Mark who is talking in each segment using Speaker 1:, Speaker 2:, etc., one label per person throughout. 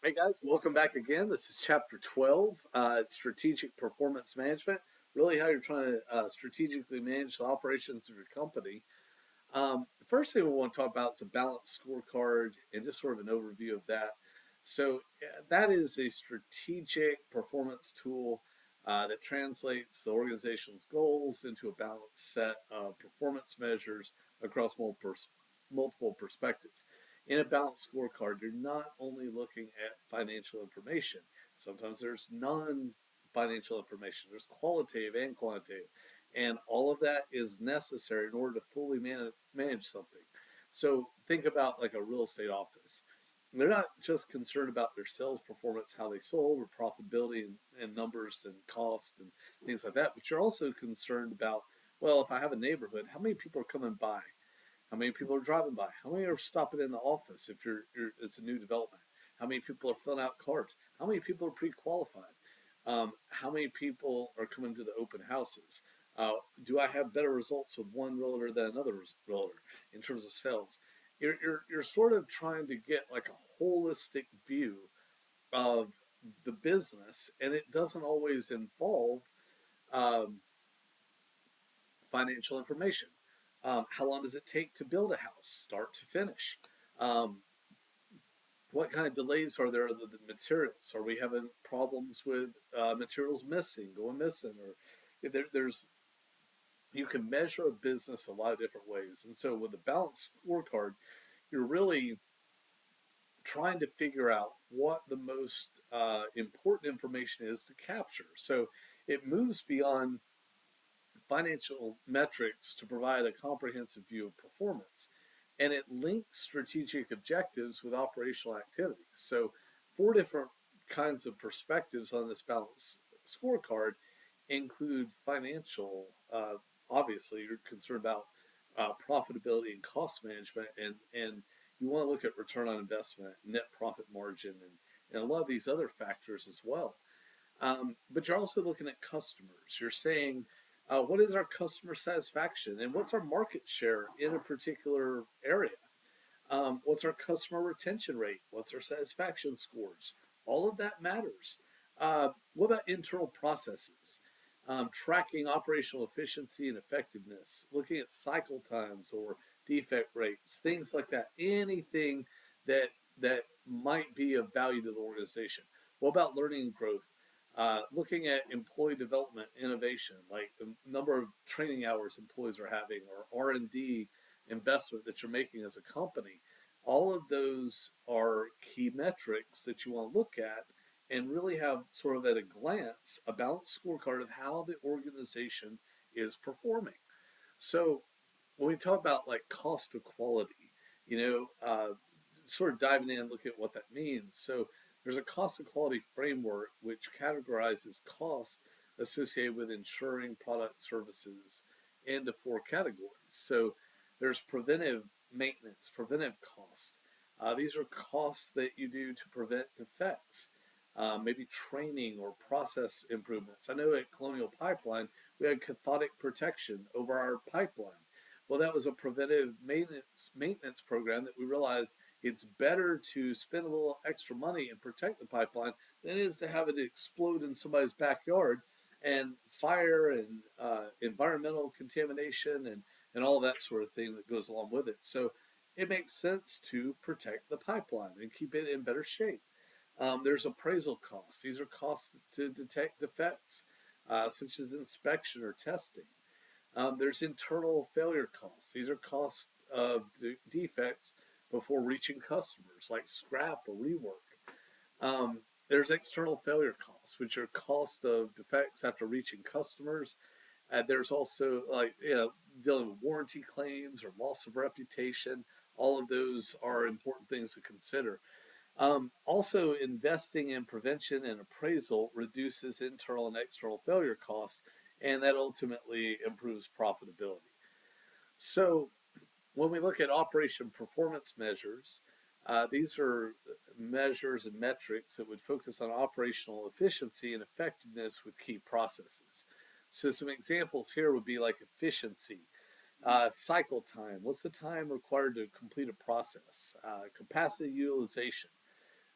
Speaker 1: Hey guys, welcome back again. This is chapter 12, strategic performance management. Really, how you're trying to strategically manage the operations of your company. The first thing we want to talk about is a balanced scorecard and just sort of an overview of that. So, that is a strategic performance tool that translates the organization's goals into a balanced set of performance measures across multiple perspectives. In a balanced scorecard, you're not only looking at financial information, sometimes there's non financial information, there's qualitative and quantitative. And all of that is necessary in order to fully manage something. So think about like a real estate office. They're not just concerned about their sales performance, how they sold, or profitability and numbers and cost and things like that, but you're also concerned about, well, if I have a neighborhood, how many people are coming by? How many people are driving by? How many are stopping in the office if it's a new development? How many people are filling out cards? How many people are pre-qualified? How many people are coming to the open houses? Do I have better results with one realtor than another realtor in terms of sales? You're sort of trying to get like a holistic view of the business, and it doesn't always involve um, financial information. How long does it take to build a house, start to finish? Um, what kind of delays are there of the materials? Are we having problems with materials going missing, or there's you can measure a business a lot of different ways. And so with a balanced scorecard, you're really trying to figure out what the most important information is to capture. So it moves beyond financial metrics to provide a comprehensive view of performance. And it links strategic objectives with operational activities. So, four different kinds of perspectives on this balanced scorecard include financial. Obviously, you're concerned about profitability and cost management, and you want to look at return on investment, net profit margin, and a lot of these other factors as well. But you're also looking at customers. You're saying, what is our customer satisfaction and what's our market share in a particular area? What's our customer retention rate? What's our satisfaction scores? All of that matters. What about internal processes? Tracking operational efficiency and effectiveness, looking at cycle times or defect rates, things like that. Anything that might be of value to the organization. What about learning and growth? Looking at employee development, innovation, like the number of training hours employees are having, or R&D investment that you're making as a company. All of those are key metrics that you want to look at and really have sort of at a glance a balanced scorecard of how the organization is performing. So when we talk about like cost of quality, you know, sort of diving in and looking at what that means. So there's a cost of quality framework which categorizes costs associated with ensuring product services into four categories. So there's preventive maintenance, preventive cost. These are costs that you do to prevent defects, maybe training or process improvements. I know at Colonial Pipeline, we had cathodic protection over our pipeline. Well, that was a preventive maintenance program that we realized it's better to spend a little extra money and protect the pipeline than it is to have it explode in somebody's backyard and fire and environmental contamination and all that sort of thing that goes along with it. So it makes sense to protect the pipeline and keep it in better shape. There's appraisal costs. These are costs to detect defects, such as inspection or testing. There's internal failure costs. These are costs of defects before reaching customers, like scrap or rework. There's external failure costs, which are cost of defects after reaching customers. There's also dealing with warranty claims or loss of reputation. All of those are important things to consider. Also, investing in prevention and appraisal reduces internal and external failure costs, and that ultimately improves profitability. So, when we look at operation performance measures, these are measures and metrics that would focus on operational efficiency and effectiveness with key processes. So, some examples here would be like efficiency, cycle time. What's the time required to complete a process? Capacity utilization.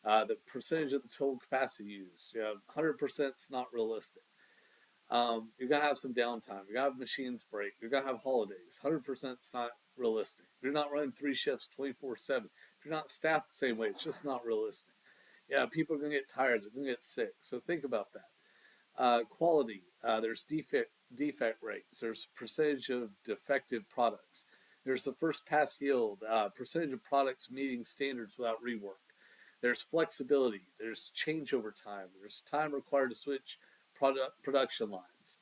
Speaker 1: The percentage of the total capacity used. 100% is not realistic. You're gonna have some downtime. You're gonna have machines break. You're gonna have holidays. 100% is not realistic. If you're not running three shifts 24/7, if you're not staffed the same way, it's just not realistic. Yeah, people are gonna get tired. They're gonna get sick. So think about that. Quality. There's defect rates. There's percentage of defective products. There's the first pass yield. Percentage of products meeting standards without rework. There's flexibility. There's changeover time. There's time required to switch production lines.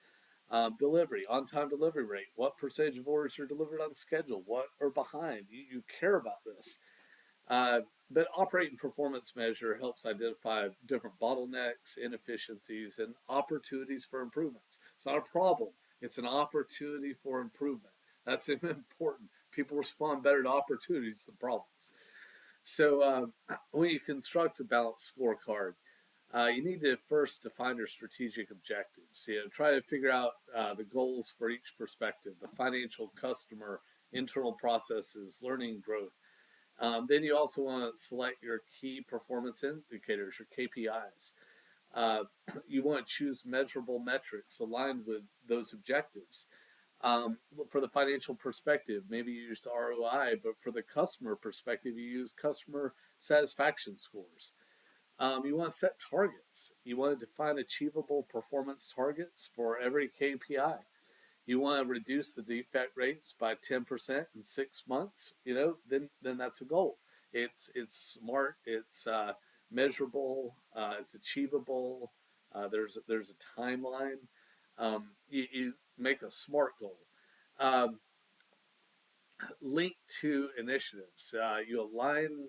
Speaker 1: Delivery, on-time delivery rate. What percentage of orders are delivered on schedule? What are behind? You care about this. Uh, but operating performance measure helps identify different bottlenecks, inefficiencies, and opportunities for improvements. It's not a problem, it's an opportunity for improvement. That's important. People respond better to opportunities than problems. So, when you construct a balanced scorecard, you need to first define your strategic objectives. Try to figure out the goals for each perspective: the financial, customer, internal processes, learning, growth. Then you also want to select your key performance indicators, your KPIs. Uh, you want to choose measurable metrics aligned with those objectives. For the financial perspective, maybe you use the ROI, but for the customer perspective, you use customer satisfaction scores. You want to set targets. You want to define achievable performance targets for every KPI. You want to reduce the defect rates by 10% in 6 months. Then that's a goal. It's smart. It's measurable. It's achievable. There's a timeline. You make a smart goal. Um, Link to initiatives. You align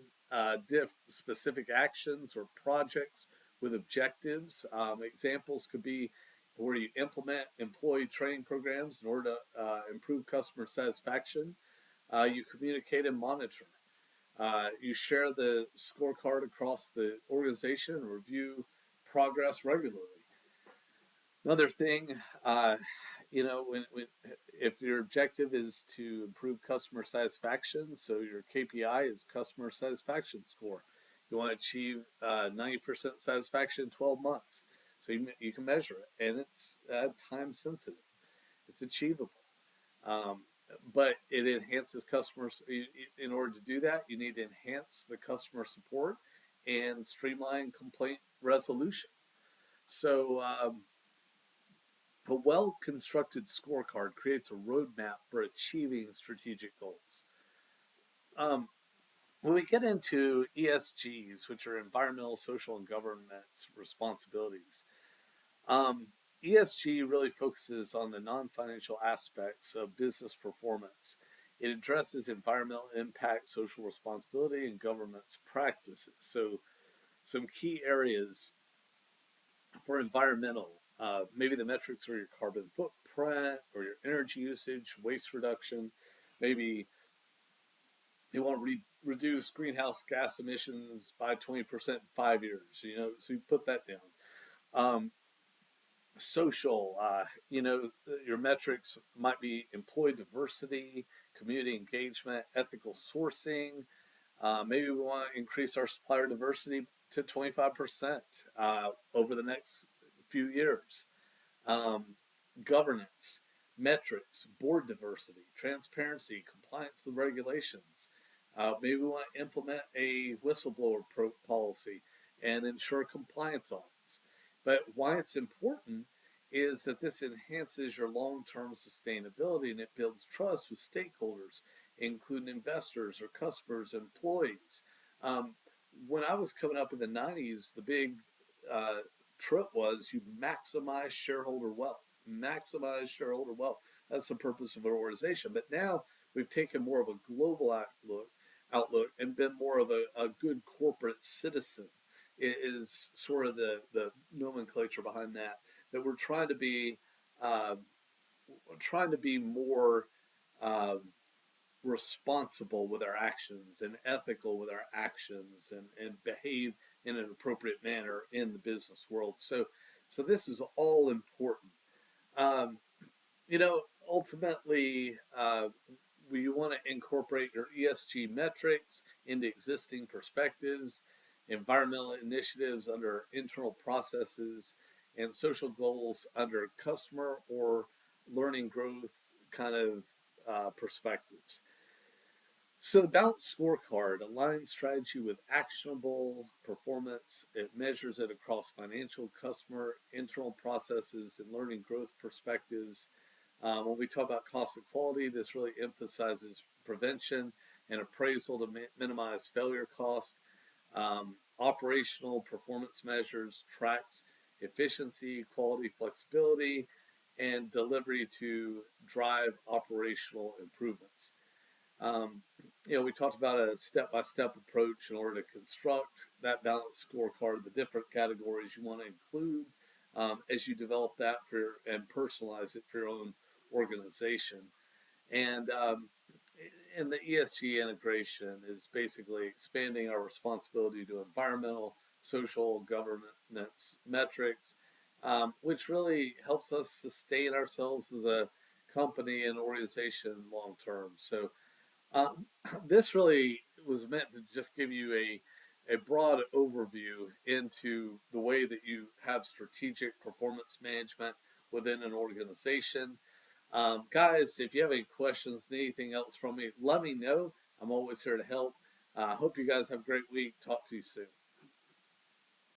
Speaker 1: specific actions or projects with objectives. Examples could be where you implement employee training programs in order to improve customer satisfaction. You communicate and monitor. You share the scorecard across the organization and review progress regularly. Another thing, when if your objective is to improve customer satisfaction, so your KPI is customer satisfaction score. You want to achieve 90% satisfaction in 12 months. So you can measure it, and it's time sensitive. It's achievable. Um, but it enhances customers. In order to do that, you need to enhance the customer support and streamline complaint resolution. So, a well constructed scorecard creates a roadmap for achieving strategic goals. Um, when we get into ESGs, which are environmental, social, and governance responsibilities, ESG really focuses on the non financial aspects of business performance. It addresses environmental impact, social responsibility, and governance practices. So, some key areas for environmental, maybe the metrics are your carbon footprint or your energy usage, waste reduction. Maybe you want to reduce greenhouse gas emissions by 20% in 5 years. So you put that down. Um, Social, your metrics might be employee diversity, community engagement, ethical sourcing. Maybe we want to increase our supplier diversity to 25% over the next few years. Um, Governance, metrics, board diversity, transparency, compliance with regulations. Maybe we want to implement a whistleblower policy and ensure compliance audits. But why it's important is that this enhances your long term sustainability and it builds trust with stakeholders, including investors or customers, employees. Um, when I was coming up in the 90s, the big uh, trip was you maximize shareholder wealth. Maximize shareholder wealth. That's the purpose of an organization. But now we've taken more of a global outlook and been more of a good corporate citizen. It is sort of the nomenclature behind that. That uh, we're trying to be more uh, responsible with our actions and ethical with our actions and behave in an appropriate manner in the business world. So this is all important. Um, Ultimately, we want to incorporate your ESG metrics into existing perspectives. environmental initiatives under internal processes, and social goals under customer or learning growth kind of perspectives. So the balanced scorecard aligns strategy with actionable performance. It measures it across financial, customer, internal processes, and learning growth perspectives. When we talk about cost and quality, this really emphasizes prevention and appraisal to minimize failure cost. Operational performance measures tracks efficiency, quality, flexibility, and delivery to drive operational improvements. Um, we talked about a step-by-step approach in order to construct that balanced scorecard, the different categories you want to include as you develop that and personalize it for your own organization. And the ESG integration is basically expanding our responsibility to environmental, social, governance metrics, which really helps us sustain ourselves as a company and organization long term. So um, this really was meant to just give you a broad overview into the way that you have strategic performance management within an organization. Guys, if you have any questions, need anything else from me, let me know. I'm always here to help. Hope you guys have a great week. Talk to you soon.